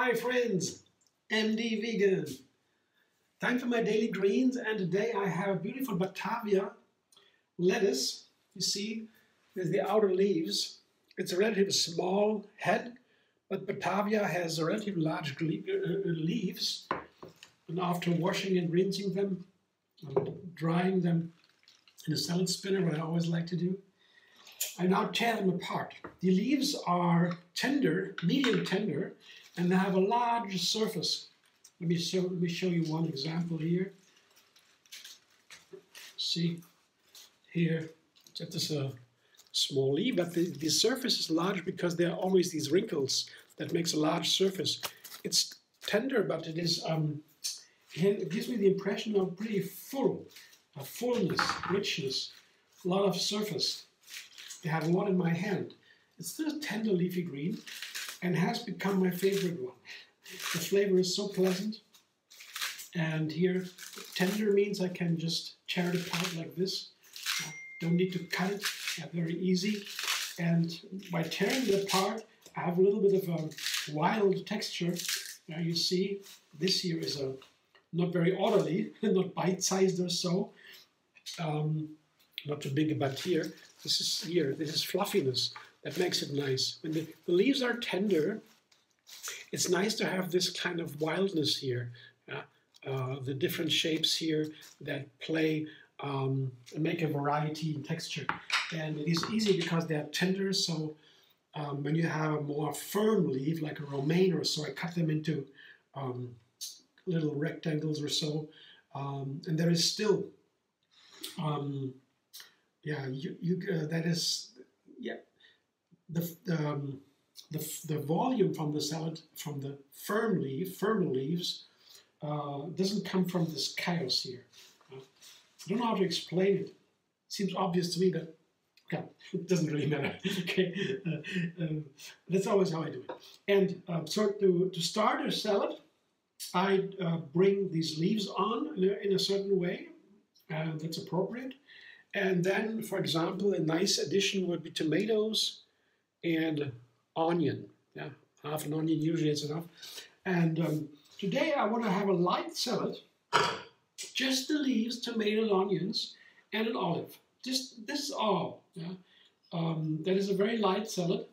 Hi friends, MD Vegan. Time for my daily greens, and today I have beautiful Batavia lettuce. You see, there's the outer leaves. It's a relatively small head, but Batavia has a relatively large leaves. And after washing and rinsing them, drying them in a salad spinner, what I always like to do, I now tear them apart. The leaves are tender, medium tender, and they have a large surface. Let me show you one example here. See, here, that is a small leaf, but the surface is large because there are always these wrinkles that makes a large surface. It's tender, but it is, it gives me the impression of pretty full, a fullness, richness, a lot of surface. I have a lot in my hand. It's still a tender leafy green and has become my favorite one. The flavor is so pleasant. And here, tender means I can just tear it apart like this. I don't need to cut it, very easy. And by tearing it apart, I have a little bit of a wild texture. Now you see, this here is not very orderly, not bite-sized or so. Not too big, but here, this is fluffiness that makes it nice. When the leaves are tender, it's nice to have this kind of wildness here. The different shapes here that play and make a variety in texture. And it is easy because they are tender, so when you have a more firm leaf, like a romaine or so, I cut them into little rectangles or so. And there is still, the volume from the salad, from the firmer leaves, doesn't come from this chaos here. I don't know how to explain it. It seems obvious to me, but okay, it doesn't really matter. Okay, that's always how I do it. And so to start a salad, I bring these leaves on in a certain way, and that's appropriate. And then, for example, a nice addition would be tomatoes and onion. Yeah, half an onion, usually it's enough. And today I want to have a light salad, just the leaves, tomatoes, onions, and an olive. Just this is all. Yeah? That is a very light salad.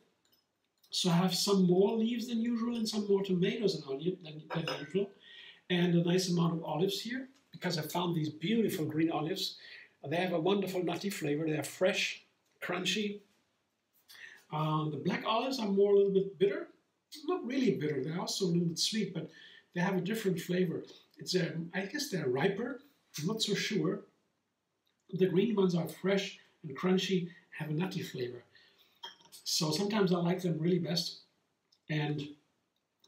So I have some more leaves than usual and some more tomatoes and onion than usual. And a nice amount of olives here, because I found these beautiful green olives. They have a wonderful nutty flavor. They are fresh, crunchy. The black olives are more a little bit bitter. Not really bitter. They're also a little bit sweet, but they have a different flavor. It's I guess they're riper. I'm not so sure. The green ones are fresh and crunchy, have a nutty flavor. So sometimes I like them really best. And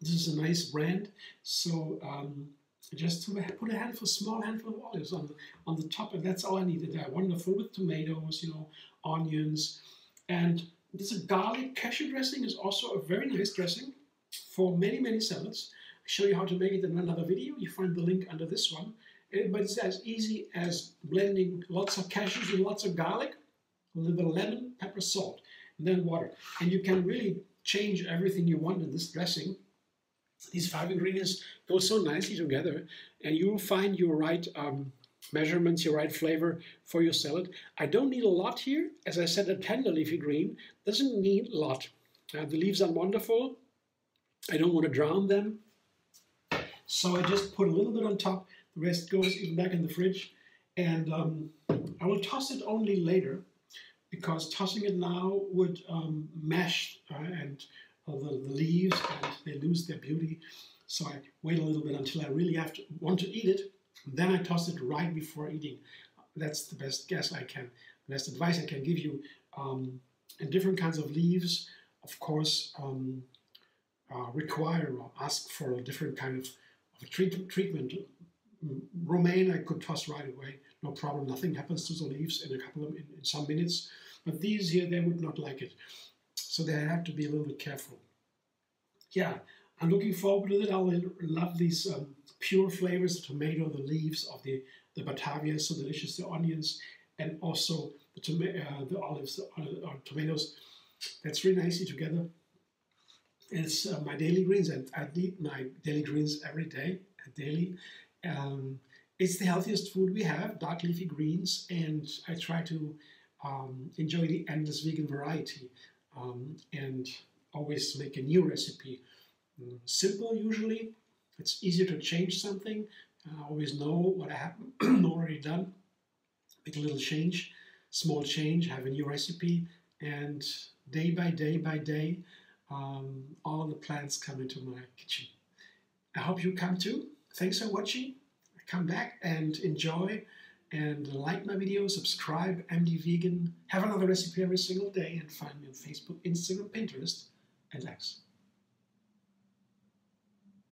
this is a nice brand. So just to put a small handful of olives on the top, and that's all I needed. They're wonderful with tomatoes, onions, and this garlic cashew dressing is also a very nice dressing for many, many salads. I'll show you how to make it in another video. You find the link under this one. But it's as easy as blending lots of cashews and lots of garlic, a little bit of lemon, pepper, salt, and then water. And you can really change everything you want in this dressing. These 5 ingredients go so nicely together, and you will find your right measurements, your right flavor for your salad. I don't need a lot here. As I said, a tender leafy green doesn't need a lot. The leaves are wonderful. I don't want to drown them. So I just put a little bit on top. The rest goes even back in the fridge. And I will toss it only later, because tossing it now would mash and the leaves, and they lose their beauty. So I wait a little bit until I really want to eat it. And then I toss it right before eating. That's the best guess I can, the best advice I can give you. And different kinds of leaves, of course, require or ask for a different kind of treatment. Romaine I could toss right away, no problem. Nothing happens to the leaves in some minutes. But these here, they would not like it. So they have to be a little bit careful. Yeah, I'm looking forward to it. I love these pure flavors, the tomato, the leaves of the Batavia, so delicious, the onions, and also the olives, tomatoes. That's really nicely together. It's my daily greens, and I eat my daily greens every day, daily. Um, it's the healthiest food we have, dark leafy greens, and I try to enjoy the endless vegan variety and always make a new recipe. Simple usually, it's easier to change something. I always know what I have already done, make a little change, small change, have a new recipe, and day by day, all the plants come into my kitchen. I hope you come too. Thanks for watching. Come back and enjoy and like my video, subscribe, MD Vegan. Have another recipe every single day and find me on Facebook, Instagram, Pinterest, and X.